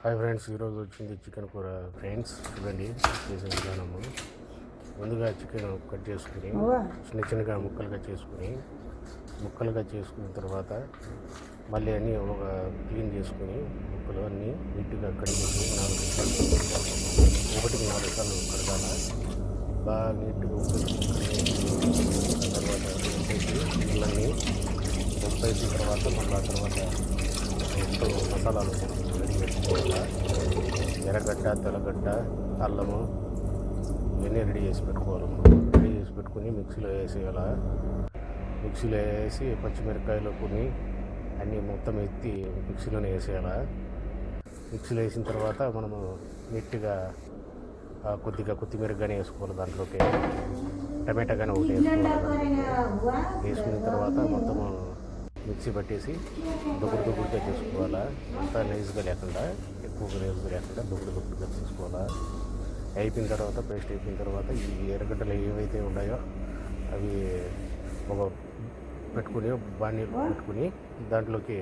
Hi friends, ఈరోజు వచ్చింది chicken కూర ఫ్రెండ్స్. చూడండి చేసే విధానము. ముందుగా చికెన్ కట్ చేసుకుని చిన్నగా ముక్కలుగా చేసుకున్న తర్వాత మళ్ళీ అన్నీ ఒక క్లీన్ చేసుకుని ముక్కలు అన్నీ నీట్గా కడిగేసి 4 సార్లు కడగాల. బాగా నీట్గా తర్వాత నీళ్ళన్నీ ఉప్పేసిన తర్వాత మళ్ళీ తర్వాత మసాలాలు రెడీ పెట్టుకోవాలా. ఎర్రగడ్డ, తెల్లగడ్డ, అల్లము ఇవన్నీ రెడీ చేసి పెట్టుకోవాలి. రెడీ చేసి పెట్టుకుని మిక్సీలో వేసేయాల. మిక్సీలో వేసి పచ్చిమిరపకాయలు కొన్ని అన్నీ మొత్తం ఎత్తి మిక్సీలోనే వేసేయాల. మిక్సీలో వేసిన తర్వాత మనము నీట్గా కొద్దిగా కొత్తిమీర కానీ వేసుకోవాలి. దాంట్లోకి టమాటా కానీ ఒకటి వేసుకోవాలి. వేసుకున్న తర్వాత మొత్తము మిక్సీ పట్టేసి దుగ్గుడుగా చేసుకోవాలా. అంతా నైస్గా లేకుండా, ఎక్కువగా నైస్గా లేకుండా దుగ్గుడుగా చేసుకోవాలా. అయిపోయిన తర్వాత పేస్ట్ అయిపోయిన తర్వాత ఈ ఎర్రగడ్డలు ఏవైతే ఉన్నాయో అవి ఒక పెట్టుకుని బాణీ పెట్టుకుని దాంట్లోకి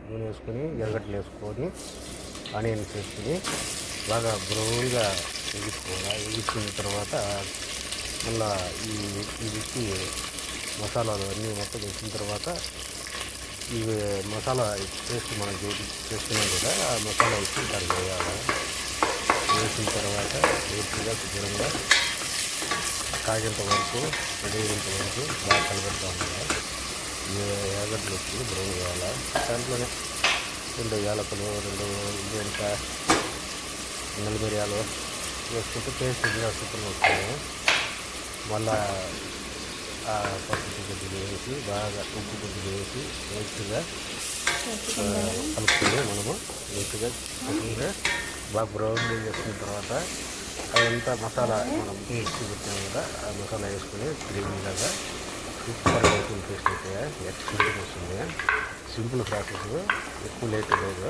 నూనె వేసుకొని ఎర్రగడ్డలు వేసుకొని ఆనియన్స్ వేసుకుని బాగా బ్రౌన్గా వేగించుకోవాలి. వేగించుకున్న తర్వాత మళ్ళీ ఈ మసాలాలు అన్నీ మొత్తం వేసిన తర్వాత ఈ మసాలా పేస్ట్ మనం చేసుకున్నాం కదా, ఆ మసాలా వేసి దాన్ని వేయాలి. వేసిన తర్వాత పూర్తిగా శుభ్రంగా కాగేంత వరకు రెడీంత వరకు బాగా కలబెడతా ఉండాలి. ఈ యాగడ్లు వచ్చి బ్రౌన్ వేయాలి. దాంట్లోనే 2 యాలకులు, 2 ఇంత నల్లమిరియాలు వేసుకుంటే టేస్ట్ ఇంకా సూపర్గా వస్తుంది. మళ్ళా పసుపు కొద్దిగా వేసి బాగా ఉప్పు కొద్దిగా వేసి నీట్గా కలుపుకొని మనము నీట్గా బాగా బ్రౌన్ చేసుకున్న తర్వాత అదంతా మసాలా మనం వేసి పెట్టాము కదా, ఆ మసాలా వేసుకొని గ్రేవీలాగా సూపర్గా అవుతుంది. టేస్ట్ అయితే ఎక్స్పీరియన్స్ వస్తుంది. సింపుల్ ప్రాసెస్, ఎక్కువ లేట్ లేదు,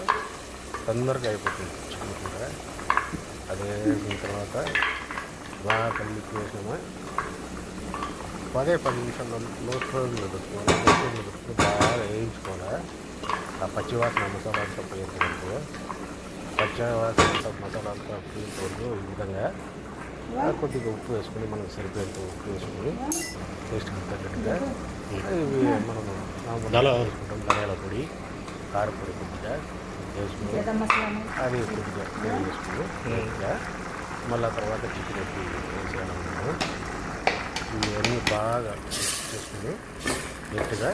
తొందరగా అయిపోతుంది చికెన్ కూర. అది వేసిన తర్వాత బాగా కలిపి వేసినామా 10 నిమిషాల్లో లో ఫ్లేమ్లో పెట్టుకోవాలి. బాగా వేయించుకోవాలి. ఆ పచ్చివాసన మసాలా అంతా పోయేంతవరకు, పచ్చివాసన అంతా మసాలా అంతా పోయేంతవరకు ఈ విధంగా కొద్దిగా ఉప్పు వేసుకొని మనకు సరిపోయేంత ఉప్పు వేసుకొని టేస్ట్కి తగ్గట్టుగా ఇవి మనము వేసుకుంటాం. ధనియాల పొడి, కారపొడి కొద్దిగా వేసుకుని అది కొద్దిగా వేసుకుని నీట్గా మళ్ళీ తర్వాత చికెన్ వేసేయాలన్నాము. ఇవన్నీ బాగా చేసుకుని నీట్గా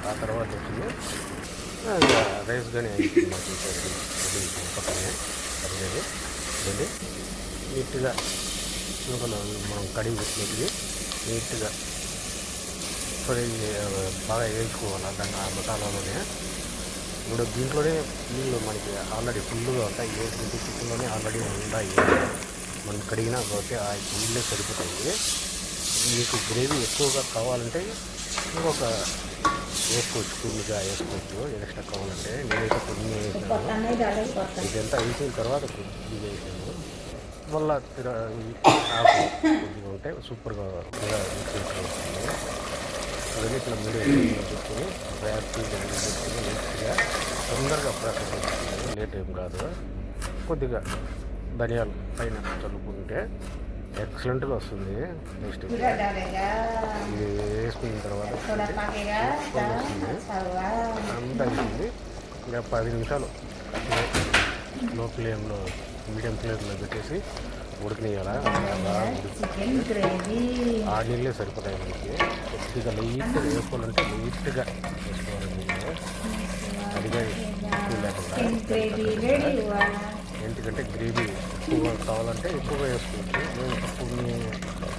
ఆ తర్వాత వచ్చింది రైస్ కానీ అయిపోయింది. మాకు పక్కనే కరిగేది వెళ్ళి నీట్గా మనం కడిగి పెట్టినవి నీట్గా ఫ్రై బాగా వేయించుకోవాలి. దాన్ని ఆ మసాలాలోనే. ఇప్పుడు దీంట్లోనే నీళ్ళు మనకి ఆల్రెడీ ఫుల్గా ఉంటాయి. చికెన్లోనే ఆల్రెడీ ఉన్నాయి, మనం కడిగినా కాబట్టి ఆ నీళ్ళే సరిపోతాయి. మీకు గ్రేవీ ఎక్కువగా కావాలంటే ఇంకొక వేసుకోవచ్చు, ఫుల్గా వేసుకోవచ్చు. ఎక్స్ట్రా కావాలంటే నేనైతే కొన్ని వేసాను. ఇదంతా వేసిన తర్వాత కొద్దిగా వేసాను. మళ్ళీ ఆకు కొద్దిగా ఉంటే సూపర్గా మిక్స్ చేసుకోవచ్చు. అవన్నీ ఇట్లా మీడియం పెట్టుకుని పెట్టుకుని నీట్గా తొందరగా ప్రాసెస్ అవుతుంది. లేట్ ఏం కాదు. కొద్దిగా ధనియాలు పైన చల్లుకుంటే ఎక్సలెంట్గా వస్తుంది. నెక్స్ట్ ఇది వేసుకున్న తర్వాత వస్తుంది. అంతా అయిపోయింది. ఇంకా 10 నిమిషాలు లో ఫ్లేమ్లో, మీడియం ఫ్లేమ్లో పెట్టేసి ఉడకనియాల. ఆ నీళ్ళే సరిపోతాయి మనకి. కొద్దిగా లైట్గా వేసుకోవాలంటే లైట్గా వేసుకోవాలి. అదిగా లేకుండా ఎందుకంటే గ్రేవీ ఎక్కువగా కావాలంటే ఎక్కువగా వేసుకోవచ్చు. మేము తక్కువనే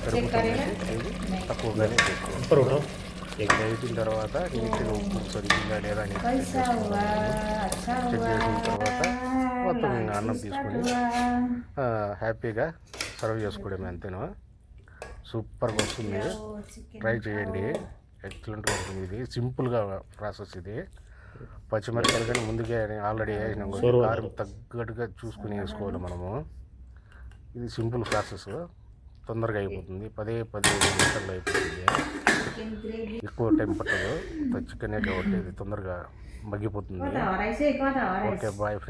సరిపోతుంది, గ్రేవీ తక్కువగానే వేసుకోవచ్చు. అయిపోయిన తర్వాత నీట్గా ఉప్పు సరిగ్గా లేదా అని చెక్ చేసిన తర్వాత మొత్తం అన్నం తీసుకొని హ్యాపీగా సర్వ్ చేసుకోవడమే, అంతేనా. సూపర్గా వస్తుంది. ట్రై చేయండి, ఎక్సలెంట్గా ఉంటుంది. ఇది సింపుల్గా ప్రాసెస్. ఇది పచ్చిమిరపకాయలు కానీ ముందుగా ఆల్రెడీ వేసినాం, కారం తగ్గట్టుగా చూసుకుని వేసుకోవాలి మనము. ఇది సింపుల్ ప్రాసెస్, తొందరగా అయిపోతుంది. 10 నిమిషాల్లో అయిపోతుంది. ఎక్కువ టైం పట్టదు. చికెన్ కాబట్టి ఇది తొందరగా మగ్గిపోతుంది. Okay, bye friends.